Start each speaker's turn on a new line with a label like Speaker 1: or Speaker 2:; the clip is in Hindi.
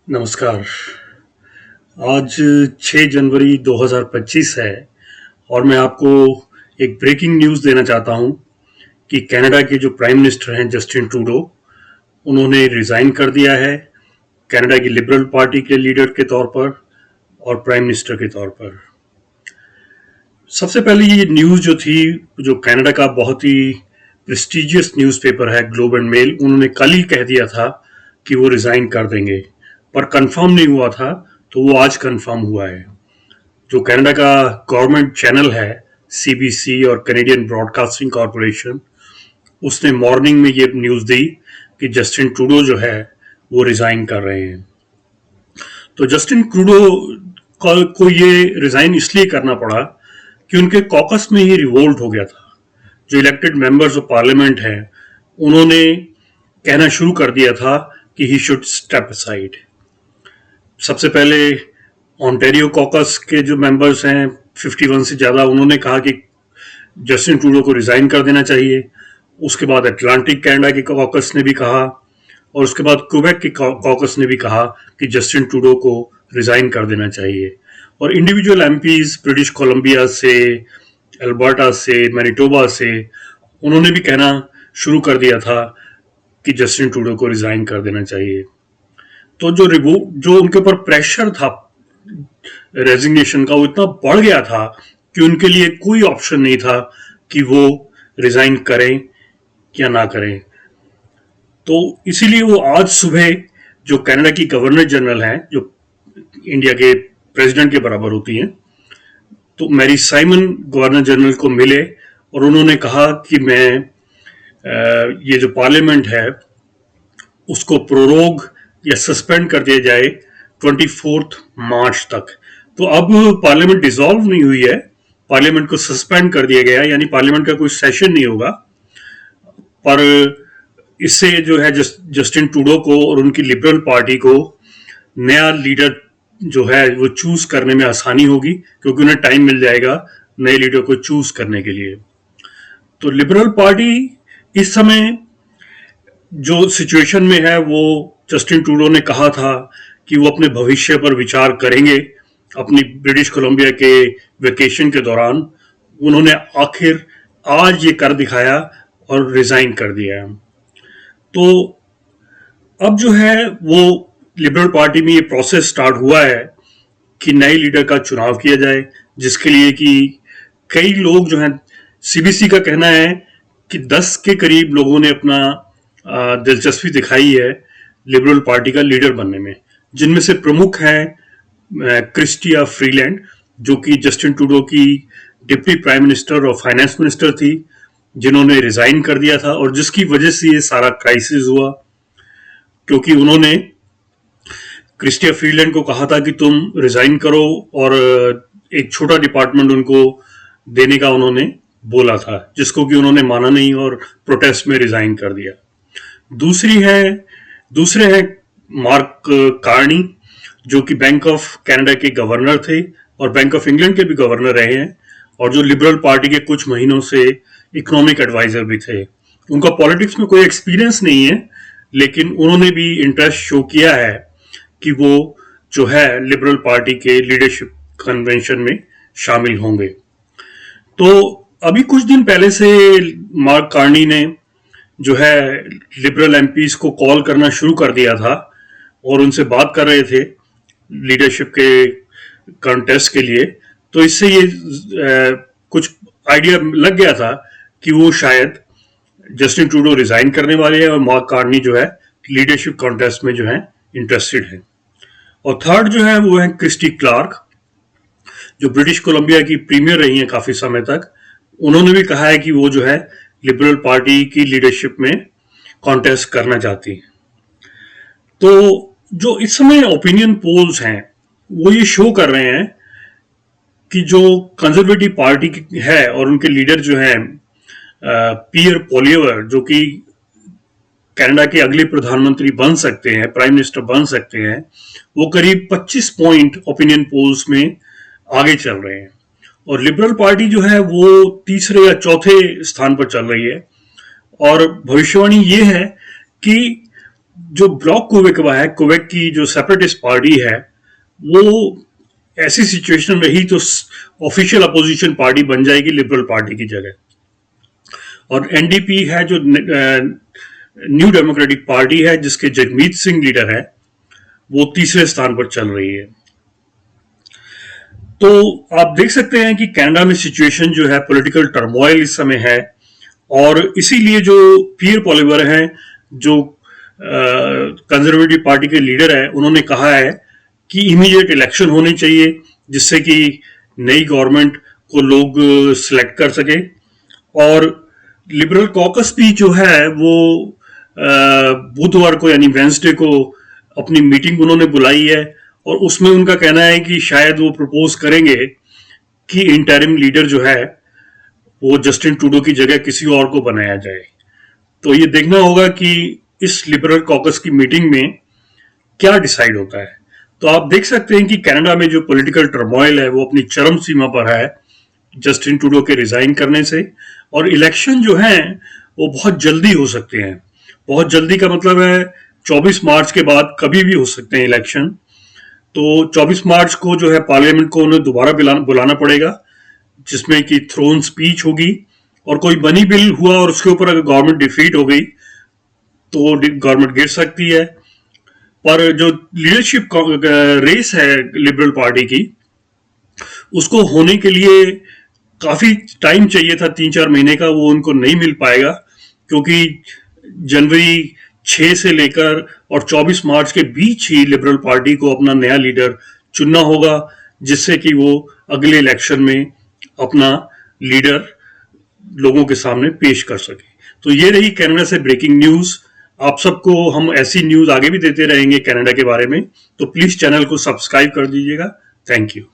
Speaker 1: नमस्कार। आज 6 जनवरी 2025 है और मैं आपको एक ब्रेकिंग न्यूज़ देना चाहता हूं कि कनाडा के जो प्राइम मिनिस्टर हैं जस्टिन ट्रूडो, उन्होंने रिज़ाइन कर दिया है कनाडा की लिबरल पार्टी के लीडर के तौर पर और प्राइम मिनिस्टर के तौर पर। सबसे पहले ये न्यूज़ जो थी, जो कनाडा का बहुत ही प्रेस्टिजियस न्यूज़पेपर है ग्लोब एंड मेल, उन्होंने कल ही कह दिया था कि वो रिज़ाइन कर देंगे, पर कंफर्म नहीं हुआ था, तो वो आज कंफर्म हुआ है। जो कनाडा का गवर्नमेंट चैनल है सीबीसी और कैनेडियन ब्रॉडकास्टिंग कॉरपोरेशन, उसने मॉर्निंग में ये न्यूज़ दी कि जस्टिन ट्रूडो जो है वो रिज़ाइन कर रहे हैं। तो जस्टिन ट्रूडो को ये रिज़ाइन इसलिए करना पड़ा कि उनके कॉकस में ही रिवोल्ट हो गया था। जो इलेक्टेड मेंबर्स ऑफ पार्लियामेंट हैं, उन्होंने कहना शुरू कर दिया था कि ही शुड स्टेप असाइड। सबसे पहले ऑन्टेरियो कॉकस के जो मेंबर्स हैं 51 से ज़्यादा, उन्होंने कहा कि जस्टिन ट्रूडो को रिज़ाइन कर देना चाहिए। उसके बाद अटलांटिक कनाडा के कॉकस ने भी कहा और उसके बाद क्वेबेक के कॉकस ने भी कहा कि जस्टिन ट्रूडो को रिज़ाइन कर देना चाहिए। और इंडिविजुअल एमपीज ब्रिटिश कोलंबिया से, अल्बर्टा से, मैनिटोबा से, उन्होंने भी कहना शुरू कर दिया था कि जस्टिन ट्रूडो को रिज़ाइन कर देना चाहिए। तो जो उनके ऊपर प्रेशर था रेजिग्नेशन का, वो इतना बढ़ गया था कि उनके लिए कोई ऑप्शन नहीं था कि वो रिज़ाइन करें या ना करें। तो इसीलिए वो आज सुबह जो कनाडा की गवर्नर जनरल हैं, जो इंडिया के प्रेसिडेंट के बराबर होती हैं, तो मैरी साइमन गवर्नर जनरल को मिले और उन्होंने कहा कि मैं ये जो पार्लियामेंट है उसको प्रोरोग या सस्पेंड कर दिया जाए 24 मार्च तक। तो अब पार्लियामेंट डिसॉल्व नहीं हुई है, पार्लियामेंट को सस्पेंड कर दिया गया, यानी पार्लियामेंट का कोई सेशन नहीं होगा। पर इससे जो है जस्टिन ट्रूडो को और उनकी लिबरल पार्टी को नया लीडर जो है वो चूज करने में आसानी होगी, क्योंकि उन्हें टाइम मिल जाएगा नए लीडर को चूज करने के लिए। तो लिबरल पार्टी इस समय जो सिचुएशन में है, वो जस्टिन ट्रूडो ने कहा था कि वो अपने भविष्य पर विचार करेंगे अपनी ब्रिटिश कोलंबिया के वेकेशन के दौरान। उन्होंने आखिर आज ये कर दिखाया और रिजाइन कर दिया है। तो अब जो है वो लिबरल पार्टी में ये प्रोसेस स्टार्ट हुआ है कि नए लीडर का चुनाव किया जाए, जिसके लिए कि कई लोग जो हैं, सीबीसी का कहना है कि 10 के करीब लोगों ने अपना दिलचस्पी दिखाई है लिबरल पार्टी का लीडर बनने में, जिनमें से प्रमुख हैं क्रिस्टिया फ्रीलैंड, जो कि जस्टिन ट्रूडो की डिप्टी प्राइम मिनिस्टर और फाइनेंस मिनिस्टर थी, जिन्होंने रिजाइन कर दिया था और जिसकी वजह से ये सारा क्राइसिस हुआ, क्योंकि उन्होंने क्रिस्टिया फ्रीलैंड को कहा था कि तुम रिजाइन करो, और एक छोटा डिपार्टमेंट उनको देने का उन्होंने बोला था, जिसको कि उन्होंने माना नहीं और प्रोटेस्ट में रिजाइन कर दिया। दूसरे हैं मार्क कार्नी, जो कि बैंक ऑफ कनाडा के गवर्नर थे और बैंक ऑफ इंग्लैंड के भी गवर्नर रहे हैं, और जो लिबरल पार्टी के कुछ महीनों से इकोनॉमिक एडवाइजर भी थे। उनका पॉलिटिक्स में कोई एक्सपीरियंस नहीं है, लेकिन उन्होंने भी इंटरेस्ट शो किया है कि वो जो है लिबरल पार्टी के लीडरशिप कन्वेंशन में शामिल होंगे। तो अभी कुछ दिन पहले से मार्क कार्नी ने जो है लिबरल एमपीज को कॉल करना शुरू कर दिया था और उनसे बात कर रहे थे लीडरशिप के कंटेस्ट के लिए। तो इससे ये कुछ आइडिया लग गया था कि वो शायद जस्टिन ट्रूडो रिजाइन करने वाले हैं और मार्क कार्नी जो है लीडरशिप कॉन्टेस्ट में जो है इंटरेस्टेड है। और थर्ड जो है वो है क्रिस्टी क्लार्क, जो ब्रिटिश कोलंबिया की प्रीमियर रही हैं काफी समय तक। उन्होंने भी कहा है कि वो जो है लिबरल पार्टी की लीडरशिप में कॉन्टेस्ट करना चाहती है। तो जो इस समय ओपिनियन पोल्स हैं वो ये शो कर रहे हैं कि जो कंजर्वेटिव पार्टी है और उनके लीडर जो हैं पियर पोलिएवर, जो कि कनाडा के अगले प्रधानमंत्री बन सकते हैं, प्राइम मिनिस्टर बन सकते हैं, वो करीब 25 पॉइंट ओपिनियन पोल्स में आगे चल रहे हैं। और लिबरल पार्टी जो है वो तीसरे या चौथे स्थान पर चल रही है। और भविष्यवाणी ये है कि जो ब्लॉक क्वेबेक है, क्वेबेक की जो सेपरेटिस्ट पार्टी है, वो ऐसी सिचुएशन रही तो ऑफिशियल अपोजिशन पार्टी बन जाएगी लिबरल पार्टी की जगह। और एनडीपी है जो न्यू डेमोक्रेटिक पार्टी है, जिसके जगमीत सिंह लीडर है, वो तीसरे स्थान पर चल रही है। तो आप देख सकते हैं कि कनाडा में सिचुएशन जो है, पॉलिटिकल टर्मोइल इस समय है, और इसीलिए जो पियर पॉलिवर हैं, जो कंजर्वेटिव पार्टी के लीडर है, उन्होंने कहा है कि इमीडिएट इलेक्शन होने चाहिए, जिससे कि नई गवर्नमेंट को लोग सिलेक्ट कर सके। और लिबरल कॉकस भी जो है वो बुधवार को यानी वेंसडे को अपनी मीटिंग उन्होंने बुलाई है, और उसमें उनका कहना है कि शायद वो प्रपोज करेंगे कि इंटरिम लीडर जो है वो जस्टिन ट्रूडो की जगह किसी और को बनाया जाए। तो ये देखना होगा कि इस लिबरल कॉकस की मीटिंग में क्या डिसाइड होता है। तो आप देख सकते हैं कि कनाडा में जो पॉलिटिकल टर्मोइल है वो अपनी चरम सीमा पर है जस्टिन ट्रूडो के रिजाइन करने से, और इलेक्शन जो है वो बहुत जल्दी हो सकते हैं। बहुत जल्दी का मतलब है 24 मार्च के बाद कभी भी हो सकते हैं इलेक्शन। तो 24 मार्च को जो है पार्लियामेंट को उन्हें दोबारा बुलाना पड़ेगा, जिसमें कि थ्रोन स्पीच होगी, और कोई मनी बिल हुआ और उसके ऊपर अगर गवर्नमेंट डिफीट हो गई तो गवर्नमेंट गिर सकती है। पर जो लीडरशिप रेस है लिबरल पार्टी की, उसको होने के लिए काफी टाइम चाहिए था, 3-4 महीने का, वो उनको नहीं मिल पाएगा, क्योंकि जनवरी 6 से लेकर और 24 मार्च के बीच ही लिबरल पार्टी को अपना नया लीडर चुनना होगा, जिससे कि वो अगले इलेक्शन में अपना लीडर लोगों के सामने पेश कर सके। तो ये रही कनाडा से ब्रेकिंग न्यूज। आप सबको हम ऐसी न्यूज आगे भी देते रहेंगे कनाडा के बारे में, तो प्लीज चैनल को सब्सक्राइब कर दीजिएगा। Thank you.